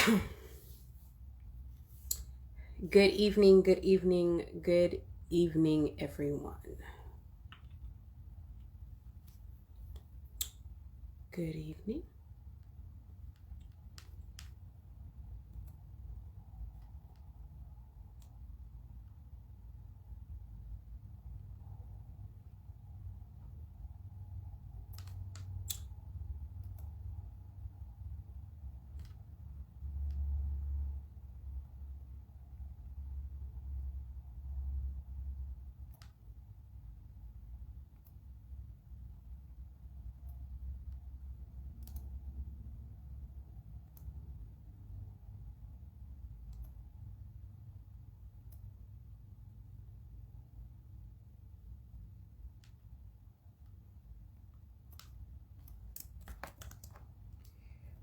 Good evening, good evening, good evening, everyone. Good evening.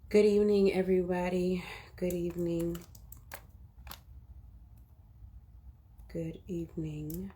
Good evening, everybody. Good evening. Good evening.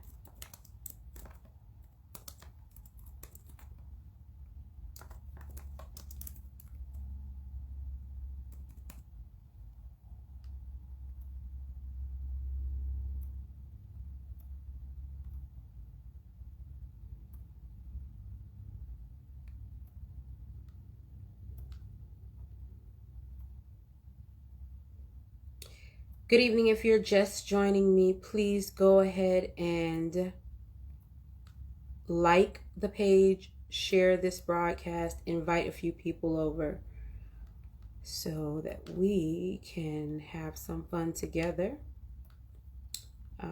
Good evening. If you're just joining me, please go ahead and like the page, share this broadcast, invite a few people over so that we can have some fun together. I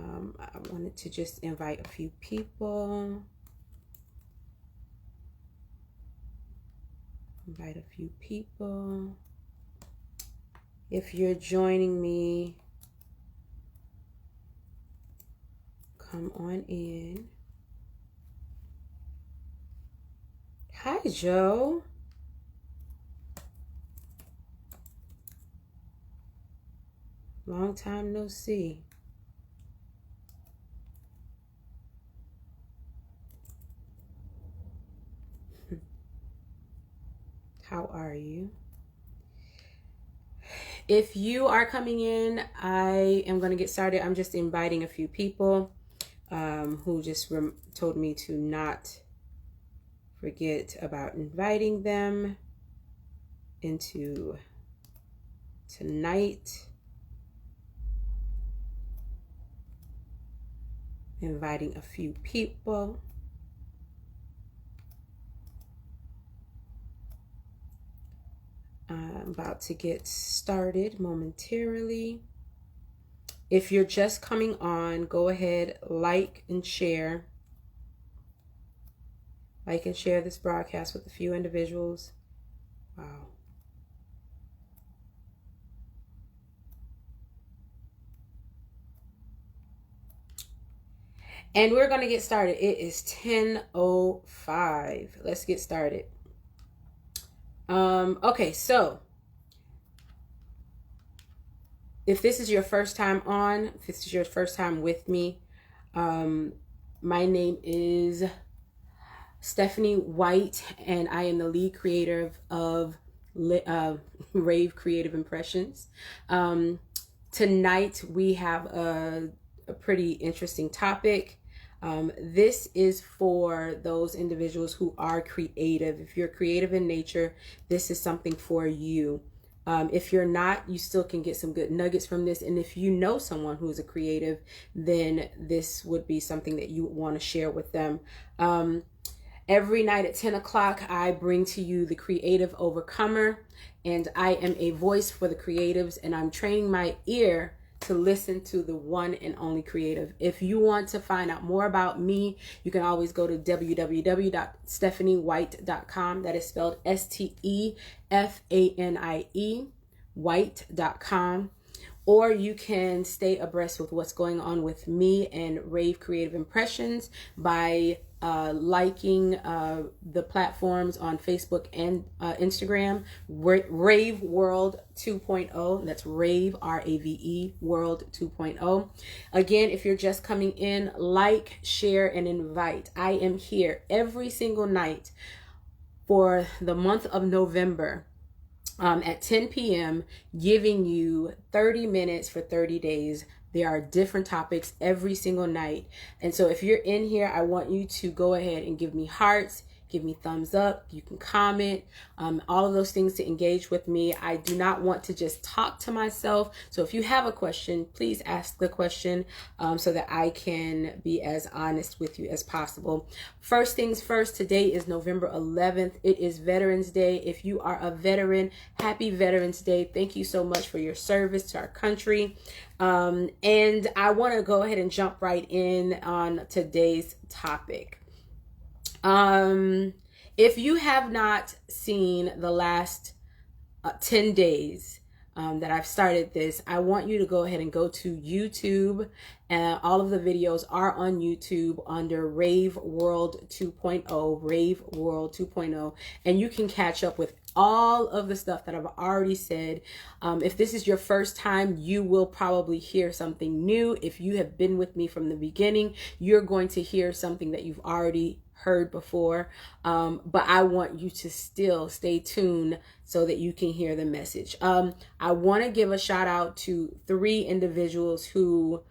wanted to just invite a few people. If you're joining me, come on in. Hi, Joe. Long time no see. How are you? If you are coming in, I am going to get started. I'm just inviting a few people who just told me to not forget about inviting them into tonight. Inviting a few people. I'm about to get started momentarily. If you're just coming on, go ahead, like and share. Like and share this broadcast with a few individuals. Wow. And we're going to get started. It is 10:05. Let's get started. Okay, so if this is your first time on, if this is your first time with me, my name is Stefanie White, and I am the lead creator of Rave Creative Impressions. Tonight we have a pretty interesting topic. This is for those individuals who are creative. If you're creative in nature, this is something for you. If you're not, you still can get some good nuggets from this. And if you know someone who's a creative, then this would be something that you would want to share with them. Every night at 10 o'clock, I bring to you the Creative Overcomer, and I am a voice for the creatives, and I'm training my ear to listen to the one and only creative. If you want to find out more about me, you can always go to www.stefaniewhite.com. That is spelled STEFANIE white.com. Or you can stay abreast with what's going on with me and Rave Creative Impressions by liking the platforms on Facebook and Instagram, Rave World 2.0. That's Rave, R-A-V-E, World 2.0. Again, if you're just coming in, like, share, and invite. I am here every single night for the month of November. at 10 p.m., giving you 30 minutes for 30 days. There are different topics every single night. And so if you're in here, I want you to go ahead and give me hearts, give me thumbs up. You can comment, all of those things to engage with me. I do not want to just talk to myself. So if you have a question, please ask the question so that I can be as honest with you as possible. First things first, today is November 11th. It is Veterans Day. If you are a veteran, happy Veterans Day. Thank you so much for your service to our country. And I want to go ahead and jump right in on today's topic. If you have not seen the last 10 days that I've started this, I want you to go ahead and go to YouTube. All of the videos are on YouTube under Rave World 2.0, Rave World 2.0, and you can catch up with all of the stuff that I've already said. If this is your first time, you will probably hear something new. If you have been with me from the beginning, you're going to hear something that you've already heard before, but I want you to still stay tuned so that you can hear the message. I want to give a shout out to 3 individuals who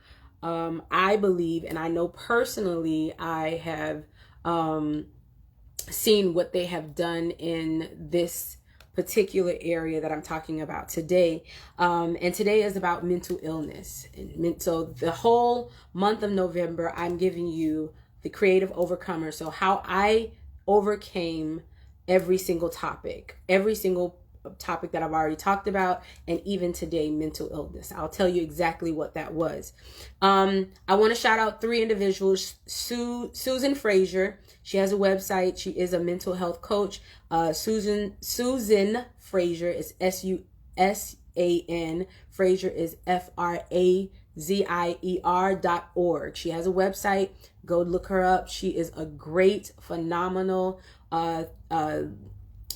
I believe, and I know personally, I have seen what they have done in this particular area that I'm talking about today. And today is about mental illness. So the whole month of November, I'm giving you the creative overcomer. So how I overcame every single topic that I've already talked about, and even today, mental illness. I'll tell you exactly what that was. I want to shout out 3 individuals. Susan Frazier. She has a website. She is a mental health coach. Susan Frazier is SUSAN. Frazier is FRAZIER.org. She has a website. Go look her up. She is a great, phenomenal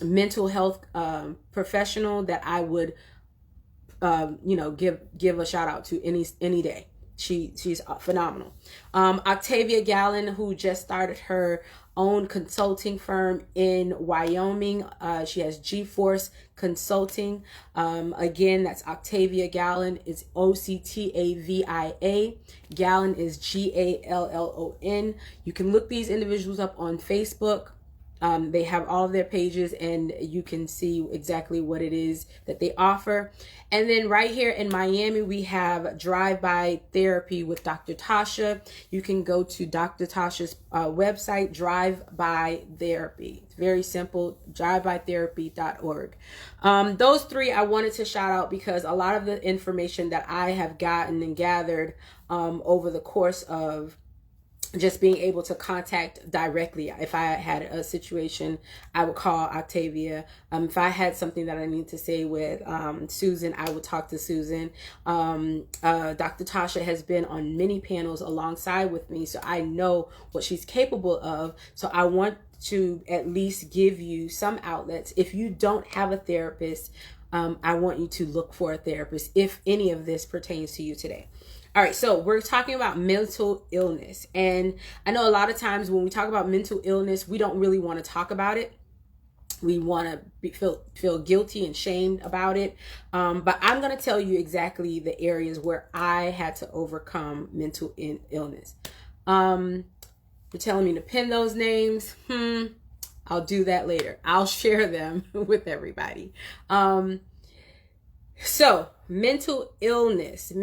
mental health professional that I would give a shout out to any day. She's phenomenal. Octavia Gallen, who just started her own consulting firm in Wyoming. She has G-Force Consulting. Again, that's Octavia Gallen. It's OCTAVIA. Gallen is GALLON. You can look these individuals up on Facebook. They have all of their pages, and you can see exactly what it is that they offer. And then right here in Miami, we have Drive-By Therapy with Dr. Tasha. You can go to Dr. Tasha's website, Drive-By Therapy. It's very simple, drivebytherapy.org. Those 3 I wanted to shout out because a lot of the information that I have gotten and gathered over the course of just being able to contact directly. If I had a situation, I would call Octavia. If I had something that I need to say with Susan, I would talk to Susan. Dr. Tasha has been on many panels alongside with me, so I know what she's capable of. So I want to at least give you some outlets. If you don't have a therapist, I want you to look for a therapist if any of this pertains to you today. All right, so we're talking about mental illness. And I know a lot of times when we talk about mental illness, we don't really want to talk about it. We want to feel guilty and shamed about it. But I'm going to tell you exactly the areas where I had to overcome mental illness. You're telling me to pin those names? I'll do that later. I'll share them with everybody. So mental illness, there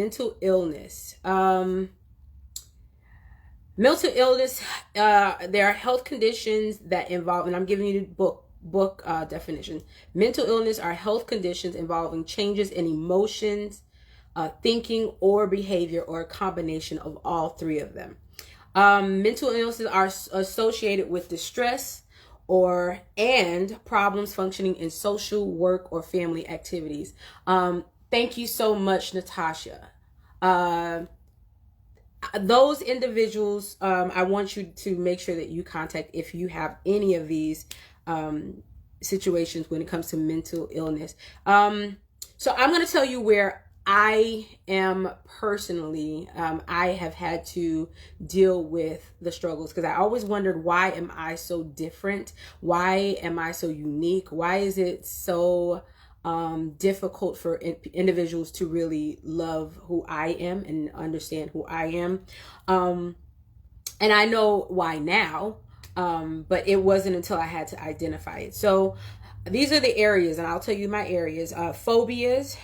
are health conditions that involve, and I'm giving you the book definition. Mental illness are health conditions involving changes in emotions, thinking, or behavior, or a combination of all 3 of them. Mental illnesses are associated with distress and problems functioning in social, work, or family activities. Thank you so much, Natasha. Those individuals, I want you to make sure that you contact if you have any of these situations when it comes to mental illness. So I'm going to tell you where I am personally, I have had to deal with the struggles because I always wondered, why am I so different? Why am I so unique? Why is it so difficult for individuals to really love who I am and understand who I am. And I know why now, but it wasn't until I had to identify it. So these are the areas, and I'll tell you my areas. Phobias.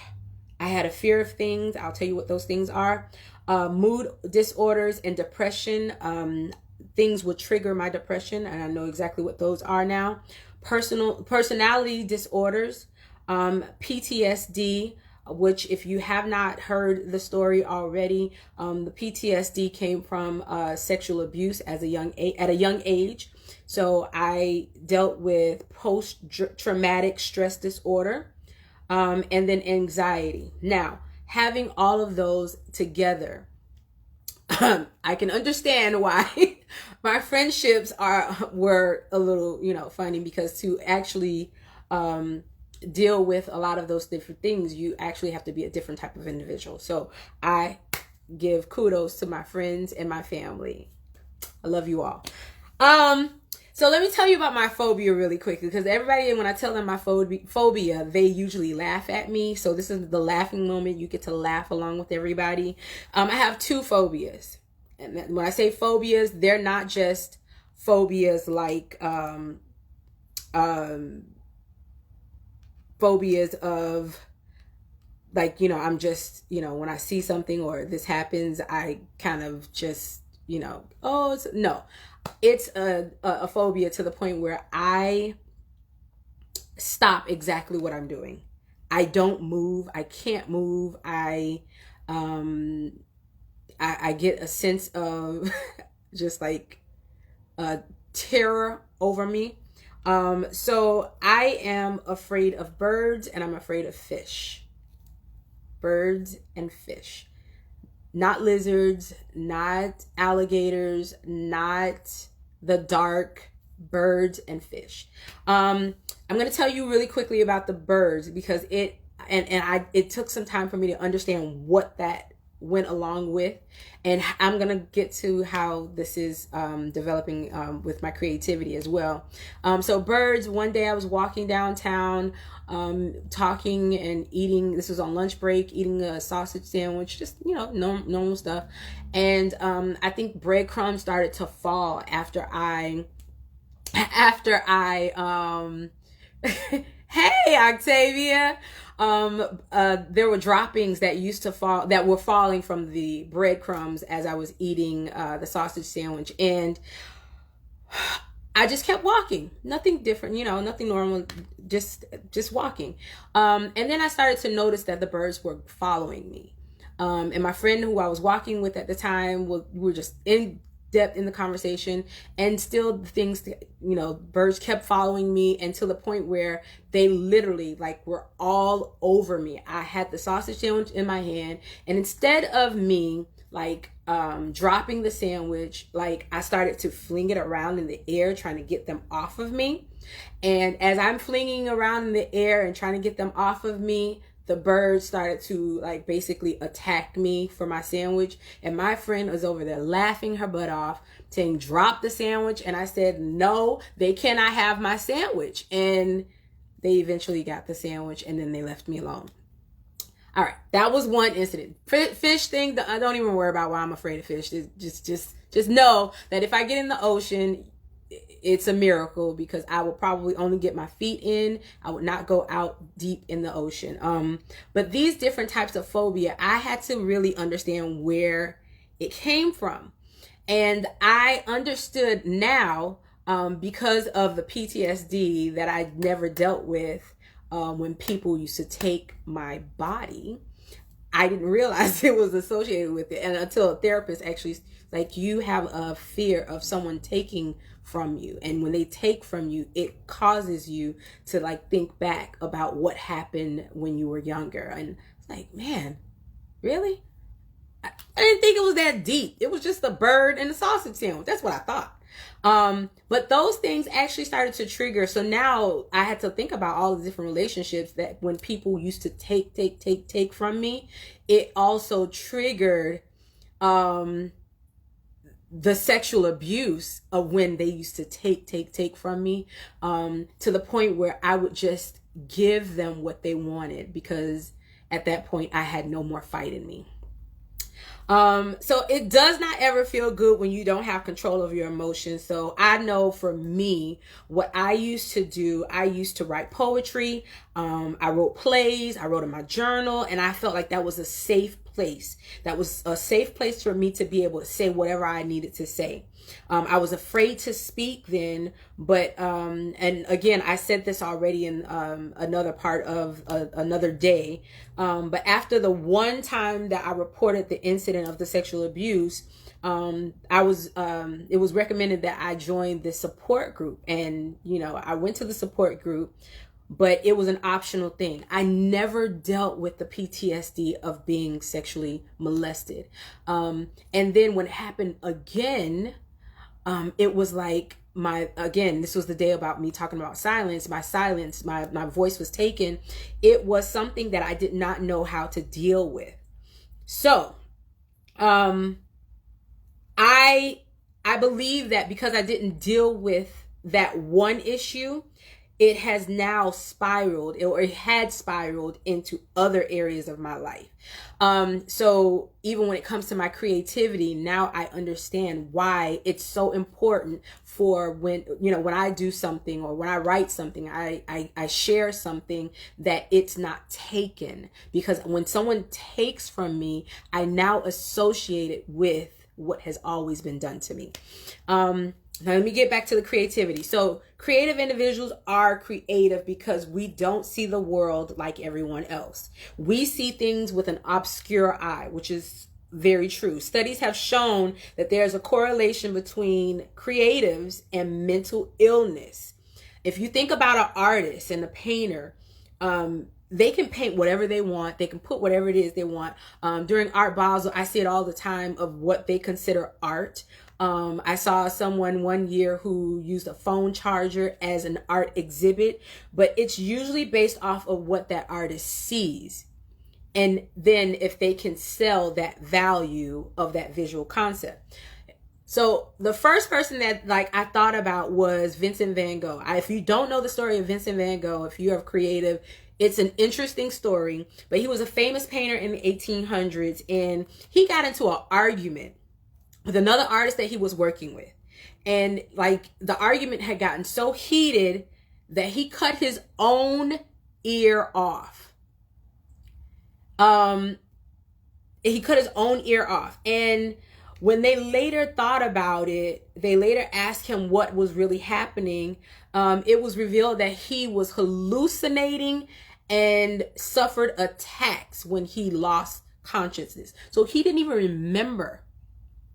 I had a fear of things. I'll tell you what those things are. Mood disorders and depression. Things would trigger my depression, and I know exactly what those are now. Personality disorders, PTSD, which if you have not heard the story already, the PTSD came from sexual abuse at a young age. So I dealt with post-traumatic stress disorder, and then anxiety. Now, having all of those together, I can understand why my friendships were a little, funny, because to actually deal with a lot of those different things, you actually have to be a different type of individual. So I give kudos to my friends and my family. I love you all. So let me tell you about my phobia really quickly, because everybody, when I tell them my phobia, they usually laugh at me. So this is the laughing moment. You get to laugh along with everybody. I have two phobias. And when I say phobias, they're not just phobias like phobias of like, I'm just, when I see something or this happens, I kind of just, no. It's a phobia to the point where I stop exactly what I'm doing. I don't move. I can't move. I get a sense of just like terror over me. So I am afraid of birds, and I'm afraid of fish. Birds and fish. Not lizards, not alligators, not the dark. Birds and fish. I'm going to tell you really quickly about the birds, because it took some time for me to understand what that went along with, and I'm going to get to how this is developing with my creativity as well. So birds, one day I was walking downtown, talking and eating. This was on lunch break, eating a sausage sandwich, just normal stuff. And I think breadcrumbs started to fall after I hey Octavia, there were droppings that were falling from the breadcrumbs as I was eating the sausage sandwich, and I just kept walking. Nothing different, nothing normal, just walking. And then I started to notice that the birds were following me. And my friend who I was walking with at the time, we were just in depth in the conversation, and still the things, birds kept following me, and to the point where they literally were all over me. I had the sausage sandwich in my hand, and instead of me dropping the sandwich, I started to fling it around in the air, trying to get them off of me. And as I'm flinging around in the air and trying to get them off of me, the birds started to basically attack me for my sandwich. And my friend was over there laughing her butt off, saying, drop the sandwich. And I said, no, they cannot have my sandwich. And they eventually got the sandwich, and then they left me alone. All right, that was one incident. Fish thing, I don't even worry about why I'm afraid of fish. Just know that if I get in the ocean, it's a miracle, because I will probably only get my feet in. I would not go out deep in the ocean. But these different types of phobia, I had to really understand where it came from. And I understood now, because of the PTSD that I never dealt with, when people used to take my body. I didn't realize it was associated with it, and until a therapist actually, you have a fear of someone taking from you, and when they take from you, it causes you to think back about what happened when you were younger. And it's man, really? I didn't think it was that deep. It was just the bird and the sausage sandwich. That's what I thought. But those things actually started to trigger. So now I had to think about all the different relationships that when people used to take from me, it also triggered, the sexual abuse of when they used to take from me, to the point where I would just give them what they wanted, because at that point I had no more fight in me. So it does not ever feel good when you don't have control of your emotions. So I know for me, what I used to do, I used to write poetry. I wrote plays, I wrote in my journal, and I felt like that was a safe place. That was a safe place for me to be able to say whatever I needed to say. I was afraid to speak then, but, and again, I said this already in another part of another day, but after the one time that I reported the incident of the sexual abuse, it was recommended that I join the support group, and, I went to the support group, but it was an optional thing. I never dealt with the PTSD of being sexually molested. And then when it happened again, it was like this was the day about me talking about silence. My voice was taken. It was something that I did not know how to deal with. So, I believe that because I didn't deal with that one issue, it has now spiraled, or it had spiraled into other areas of my life. So even when it comes to my creativity, now I understand why it's so important for when I do something, or when I write something, I share something, that it's not taken. Because when someone takes from me, I now associate it with what has always been done to me. Now let me get back to the creativity. So creative individuals are creative because we don't see the world like everyone else. We see things with an obscure eye, which is very true. Studies have shown that there's a correlation between creatives and mental illness. If you think about an artist and a painter, they can paint whatever they want. They can put whatever it is they want. During Art Basel, I see it all the time of what they consider art. I saw someone one year who used a phone charger as an art exhibit, but it's usually based off of what that artist sees. And then if they can sell that value of that visual concept. So the first person that I thought about was Vincent van Gogh. If you don't know the story of Vincent van Gogh, if you are creative, it's an interesting story, but he was a famous painter in the 1800s, and he got into an argument with another artist that he was working with. And the argument had gotten so heated that he cut his own ear off. He cut his own ear off. And when they later thought about it, they later asked him what was really happening. It was revealed that he was hallucinating and suffered attacks when he lost consciousness. So he didn't even remember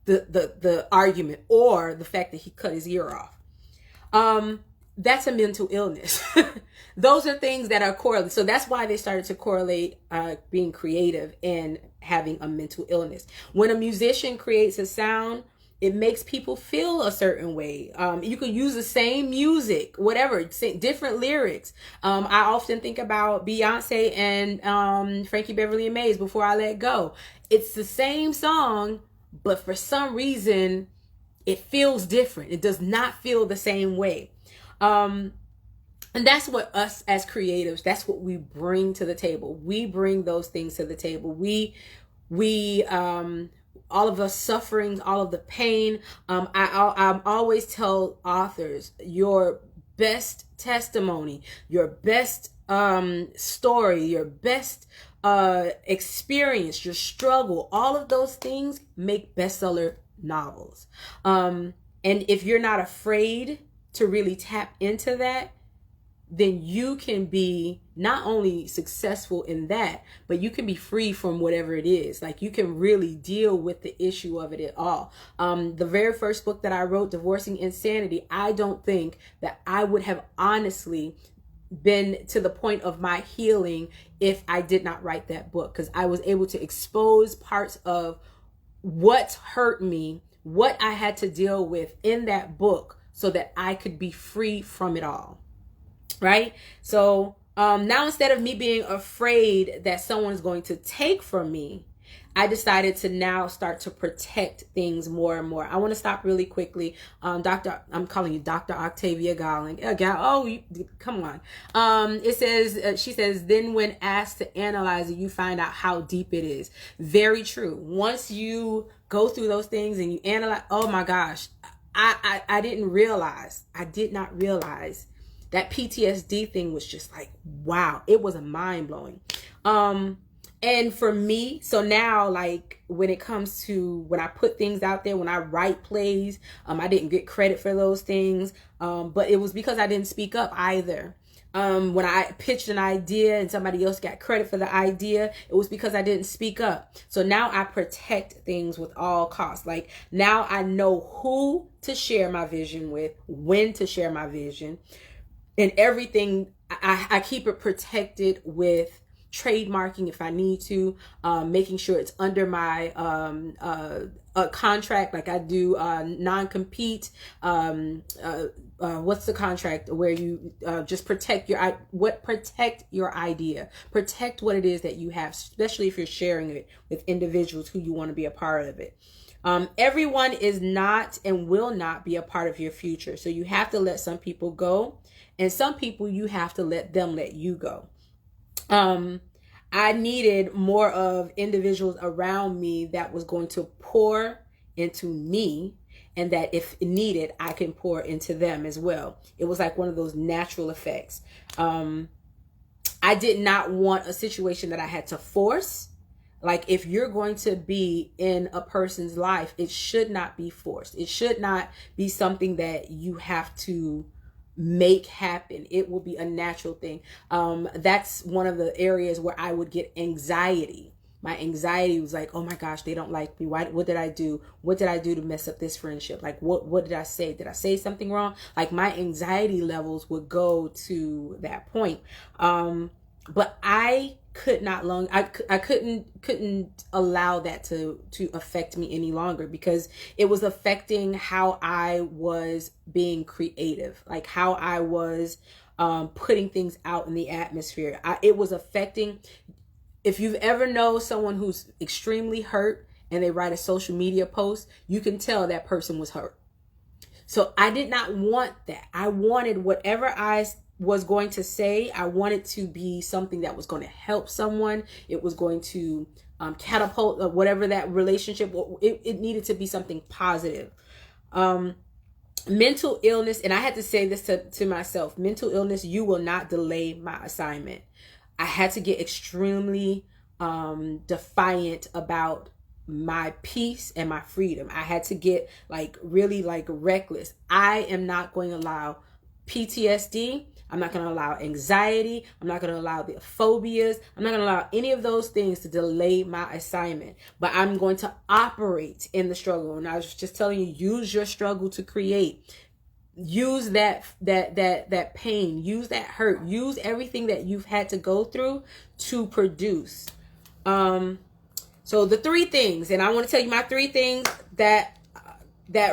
the argument or the fact that he cut his ear off. That's a mental illness. Those are things that are correlated. So that's why they started to correlate being creative and having a mental illness. When a musician creates a sound, it makes people feel a certain way. You could use the same music, whatever, different lyrics. I often think about Beyonce and Frankie Beverly and Maze, Before I Let Go. It's the same song, but for some reason, it feels different. It does not feel the same way. And that's what us as creatives, that's what we bring to the table. We bring those things to the table. We all of the suffering, all of the pain. I always tell authors, your best testimony, your best story, your best experience, your struggle, all of those things make bestseller novels. And if you're not afraid to really tap into that, then you can be not only successful in that, but you can be free from whatever it is. You can really deal with the issue of it at all. The very first book that I wrote, Divorcing Insanity, I don't think that I would have honestly been to the point of my healing if I did not write that book, because I was able to expose parts of what hurt me, what I had to deal with in that book, so that I could be free from it all. Right? So now, instead of me being afraid that someone is going to take from me, I decided to now start to protect things more and more. I want to stop really quickly. I'm calling you Dr. Octavia Garland. Come on. It says, she says, then when asked to analyze it, you find out how deep it is. Very true. Once you go through those things and you analyze, oh my gosh, I did not realize that PTSD thing was just like, wow, it was a mind blowing. And for me, so now, like, when it comes to when I put things out there, when I write plays, I didn't get credit for those things. But it was because I didn't speak up either. When I pitched an idea and somebody else got credit for the idea, it was because I didn't speak up. So now I protect things with all costs. Like, now I know who to share my vision with, when to share my vision, and everything. I keep it protected with trademarking if I need to, making sure it's under my contract, like I do non-compete. What's the contract where you just protect your idea, protect what it is that you have, especially if you're sharing it with individuals who you want to be a part of it. Everyone is not and will not be a part of your future, so you have to let some people go, and some people you have to let them let you go. I needed more of individuals around me that was going to pour into me, and that if needed, I can pour into them as well. It was like one of those natural effects. I did not want a situation that I had to force. Like, if you're going to be in a person's life, it should not be forced. It should not be something that you have to make happen. It will be a natural thing. That's one of the areas where I would get anxiety. My anxiety was like, oh my gosh, they don't like me. What did I do? What did I do to mess up this friendship? Like, what did I say? Did I say something wrong? Like, my anxiety levels would go to that point. But I could not I couldn't allow that to affect me any longer, because it was affecting how I was being creative, like how I was putting things out in the atmosphere. It was affecting. If you've ever known someone who's extremely hurt and they write a social media post, you can tell that person was hurt. So I did not want that. I wanted whatever I was going to say, I wanted to be something that was going to help someone. It was going to catapult whatever that relationship. It needed to be something positive. Mental illness, and I had to say this to myself, mental illness, you will not delay my assignment. I had to get extremely defiant about my peace and my freedom. I had to get really reckless. I am not going to allow PTSD. I'm not going to allow anxiety. I'm not going to allow the phobias. I'm not going to allow any of those things to delay my assignment. But I'm going to operate in the struggle. And I was just telling you, use your struggle to create. Use that pain. Use that hurt. Use everything that you've had to go through to produce. So the 3 things, and I want to tell you my 3 things that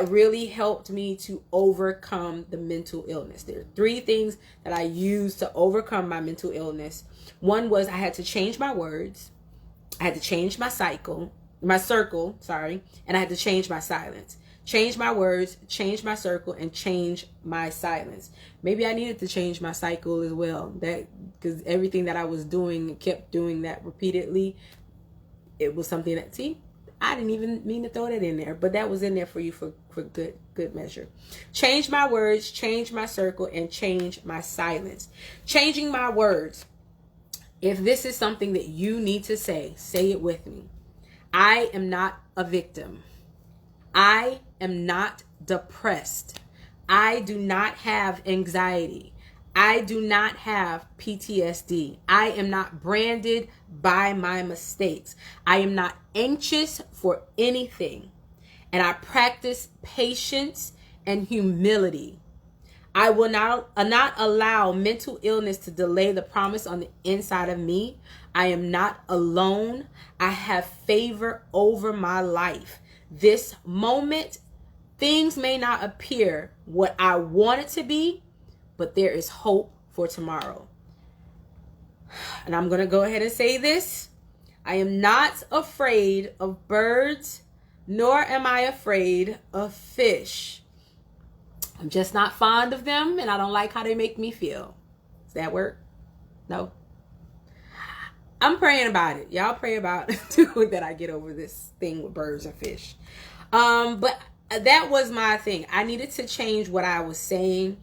really helped me to overcome the mental illness. There are 3 things that I used to overcome my mental illness. One was I had to change my words. I had to change my circle, and I had to change my silence. Change my words, change my circle, and change my silence. Maybe I needed to change my cycle as well. Because everything that I was doing, kept doing that repeatedly. It was something that, I didn't even mean to throw that in there, but that was in there for you for good measure. Change my words, change my circle, and change my silence. Changing my words. If this is something that you need to say it with me. I am not a victim. I am not depressed. I do not have anxiety. I do not have PTSD. I am not branded by my mistakes. I am not anxious for anything. And I practice patience and humility. I will not allow mental illness to delay the promise on the inside of me. I am not alone. I have favor over my life. This moment, things may not appear what I want it to be, but there is hope for tomorrow. And I'm going to go ahead and say this. I am not afraid of birds, nor am I afraid of fish. I'm just not fond of them, and I don't like how they make me feel. Does that work? No. I'm praying about it. Y'all pray about it too, that I get over this thing with birds and fish. But that was my thing. I needed to change what I was saying,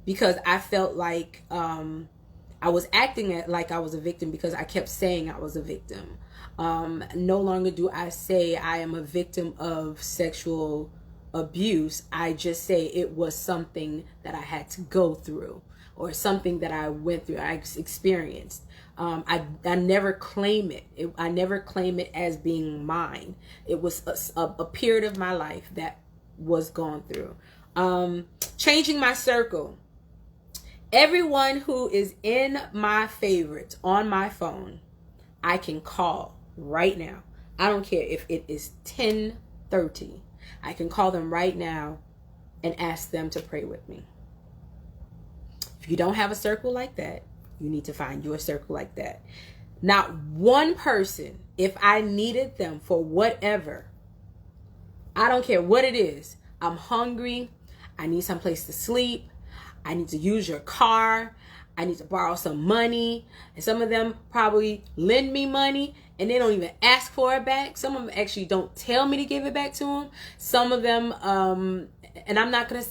because I felt like I was acting like I was a victim because I kept saying I was a victim. No longer do I say I am a victim of sexual abuse. I just say it was something that I had to go through, or something that I went through, I experienced. I never claim it. I never claim it as being mine. It was a period of my life that was gone through. Changing my circle. Everyone who is in my favorites on my phone, I can call right now. I don't care if it is 10:30. I can call them right now and ask them to pray with me. If you don't have a circle like that, you need to find your circle like that. Not one person, if I needed them for whatever, I don't care what it is. I'm hungry. I need some place to sleep. I need to use your car. I need to borrow some money. And some of them probably lend me money and they don't even ask for it back. Some of them actually don't tell me to give it back to them. Some of them, and I'm not going to,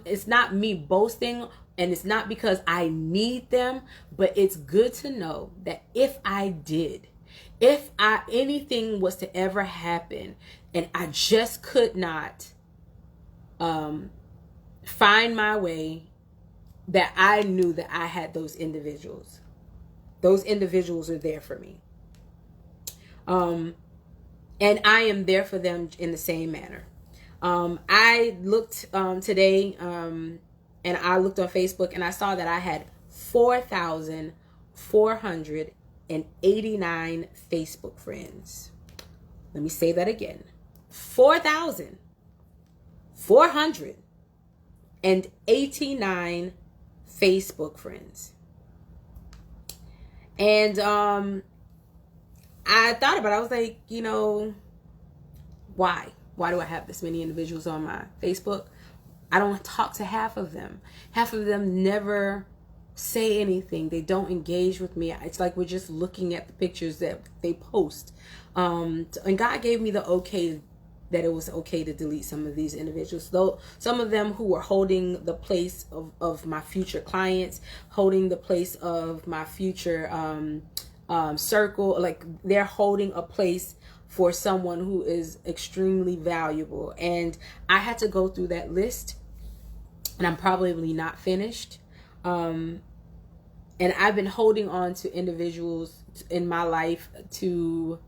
it's not me boasting, and it's not because I need them, but it's good to know that if anything was to ever happen and I just could not find my way, that I knew that I had those individuals. Those individuals are there for me. And I am there for them in the same manner. I looked today, and I looked on Facebook, and I saw that I had 4,489 Facebook friends. Let me say that again. 4,489 Facebook friends. And I thought about it. I was like, why? Why do I have this many individuals on my Facebook? I don't talk to half of them. Half of them never say anything. They don't engage with me. It's like we're just looking at the pictures that they post. And God gave me the okay, that it was okay to delete some of these individuals. Though some of them who were holding the place of my future clients, holding the place of my future circle, like they're holding a place for someone who is extremely valuable. And I had to go through that list, and I'm probably not finished. And I've been holding on to individuals in my life to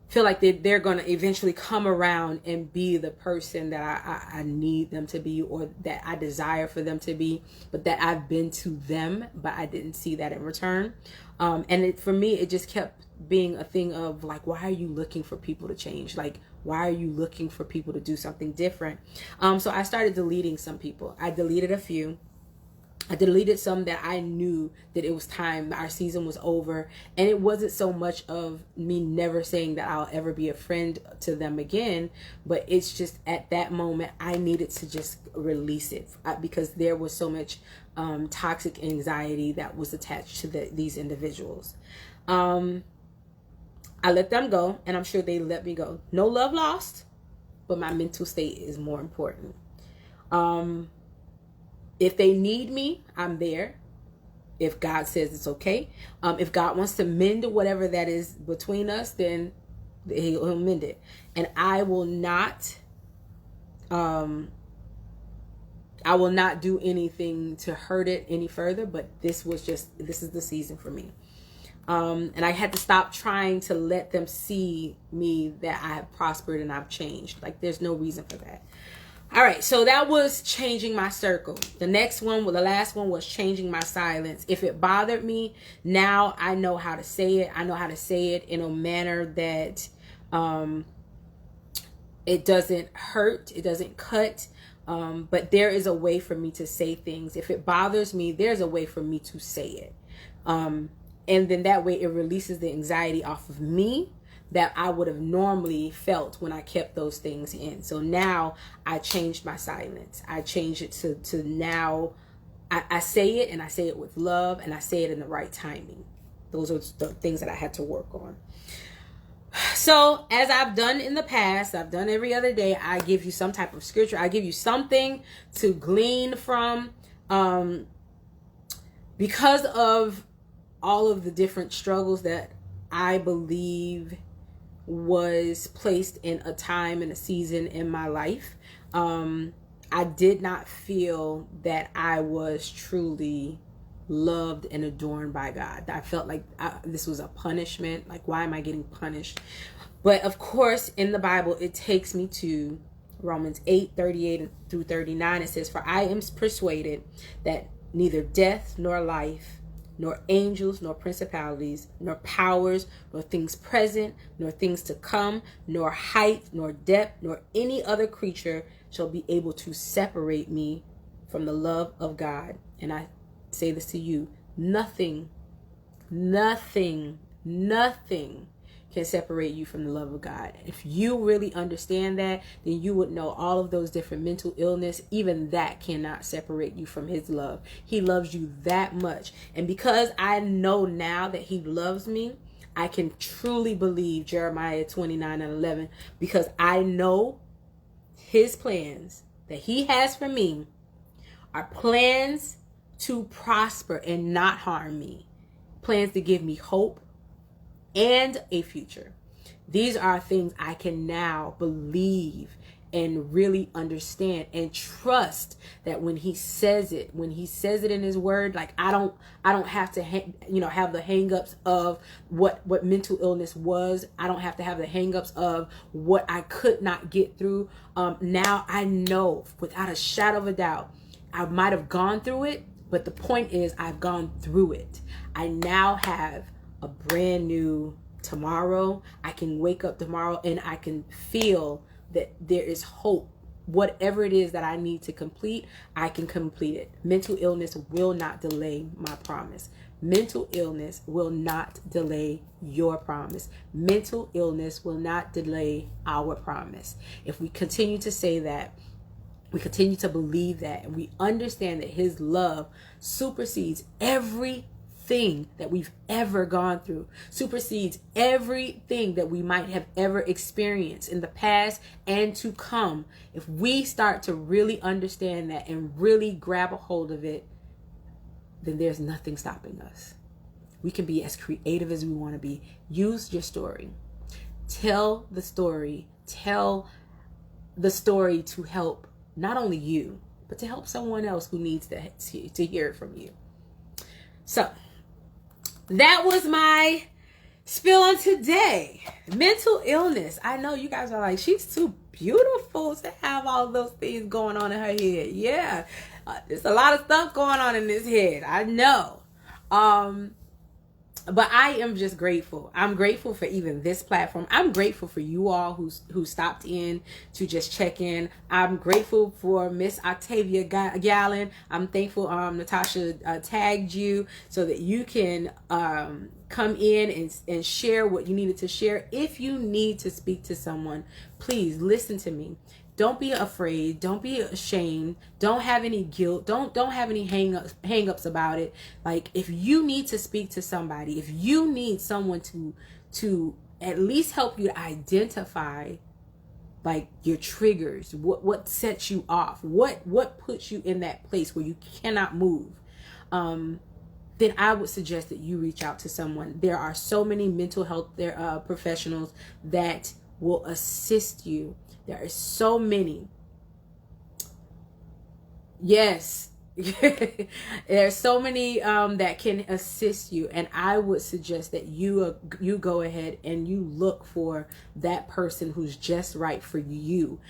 feel like they're going to eventually come around and be the person that I need them to be, or that I desire for them to be, but that I've been to them, but I didn't see that in return. And for me, it just kept being a thing of like, why are you looking for people to change? Like, why are you looking for people to do something different? So I started deleting some people. I deleted a few. I deleted some that I knew that it was time, our season was over, and it wasn't so much of me never saying that I'll ever be a friend to them again, but it's just at that moment I needed to just release it, because there was so much toxic anxiety that was attached to these individuals. I let them go, and I'm sure they let me go. No love lost, but my mental state is more important. If they need me, I'm there. If God says it's okay. If God wants to mend whatever that is between us, then he'll mend it. And I will not do anything to hurt it any further, but this is the season for me. And I had to stop trying to let them see me that I have prospered and I've changed. Like, there's no reason for that. All right, so that was changing my circle. The last one was changing my silence. If it bothered me, now I know how to say it. I know how to say it in a manner that it doesn't hurt, it doesn't cut, but there is a way for me to say things. If it bothers me, there's a way for me to say it. And then that way it releases the anxiety off of me that I would have normally felt when I kept those things in. So now I changed my silence. I changed it to now I say it, and I say it with love, and I say it in the right timing. Those are the things that I had to work on. So as I've done in the past, I've done every other day, I give you some type of scripture. I give you something to glean from, because of all of the different struggles that I believe was placed in a time and a season in my life. I did not feel that I was truly loved and adorned by God. I felt like this was a punishment. Like, why am I getting punished? But of course, in the Bible, it takes me to Romans 8:38 through 39. It says, "For I am persuaded that neither death nor life, nor angels, nor principalities, nor powers, nor things present, nor things to come, nor height, nor depth, nor any other creature shall be able to separate me from the love of God." And I say this to you, nothing can separate you from the love of God. If you really understand that, then you would know all of those different mental illness, even that cannot separate you from his love. He loves you that much. And because I know now that he loves me, I can truly believe Jeremiah 29:11, because I know his plans that he has for me are plans to prosper and not harm me, plans to give me hope and a future. These are things I can now believe and really understand and trust that when he says it in his word, like I don't have to have the hangups of what mental illness was. I don't have to have the hangups of what I could not get through. Now I know without a shadow of a doubt, I might have gone through it, but the point is I've gone through it. I now have a brand new tomorrow. I can wake up tomorrow and I can feel that there is hope. Whatever it is that I need to complete, I can complete it. Mental illness will not delay my promise. Mental illness will not delay your promise. Mental illness will not delay our promise. If we continue to say that, we continue to believe that, and we understand that his love supersedes everything that we've ever gone through, supersedes everything that we might have ever experienced in the past and to come. If we start to really understand that and really grab a hold of it, then there's nothing stopping us. We can be as creative as we want to be. Use your story. Tell the story. Tell the story to help not only you, but to help someone else who needs to hear it from you. So that was my spill on today. Mental illness. I know you guys are like, she's too beautiful to have all those things going on in her head. Yeah, there's a lot of stuff going on in this head. I know. But I am just grateful. I'm grateful for even this platform. I'm grateful for you all who stopped in to just check in. I'm grateful for Miss Octavia Gallen. I'm thankful Natasha tagged you so that you can come in and share what you needed to share. If you need to speak to someone, please listen to me. Don't be afraid. Don't be ashamed. Don't have any guilt. Don't have any hang-ups about it. Like, if you need to speak to somebody, if you need someone to at least help you to identify like your triggers, what sets you off, what puts you in that place where you cannot move, then I would suggest that you reach out to someone. There are so many mental health professionals that will assist you. There are so many. Yes. There's so many that can assist you, and I would suggest that you go ahead and you look for that person who's just right for you.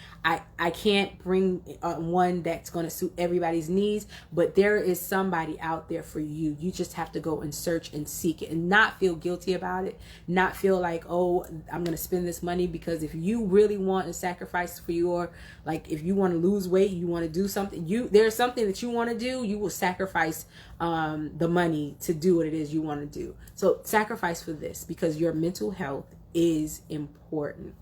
I can't bring one that's going to suit everybody's needs, but there is somebody out there for you. You just have to go and search and seek it and not feel guilty about it, not feel like, oh, I'm going to spend this money, because if you really want to sacrifice for your, like, if you want to lose weight, you want to do something, there's something that you want to to do, you will sacrifice the money to do what it is you want to do. So sacrifice for this, because your mental health is important.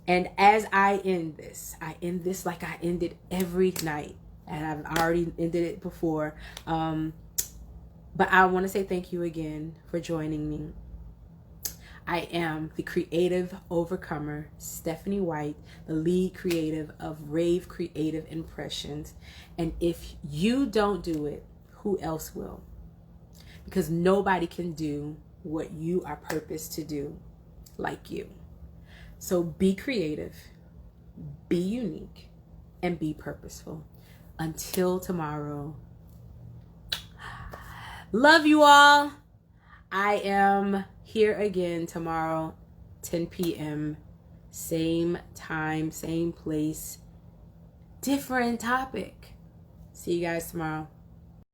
And as I end this like I end it every night, and I've already ended it before. But I want to say thank you again for joining me. I am the creative overcomer, Stefanie White, the lead creative of Rave Creative Impressions. And if you don't do it, who else will? Because nobody can do what you are purposed to do like you. So be creative, be unique, and be purposeful. Until tomorrow. Love you all. I am here again tomorrow, 10 p.m. Same time, same place, different topic. See you guys tomorrow.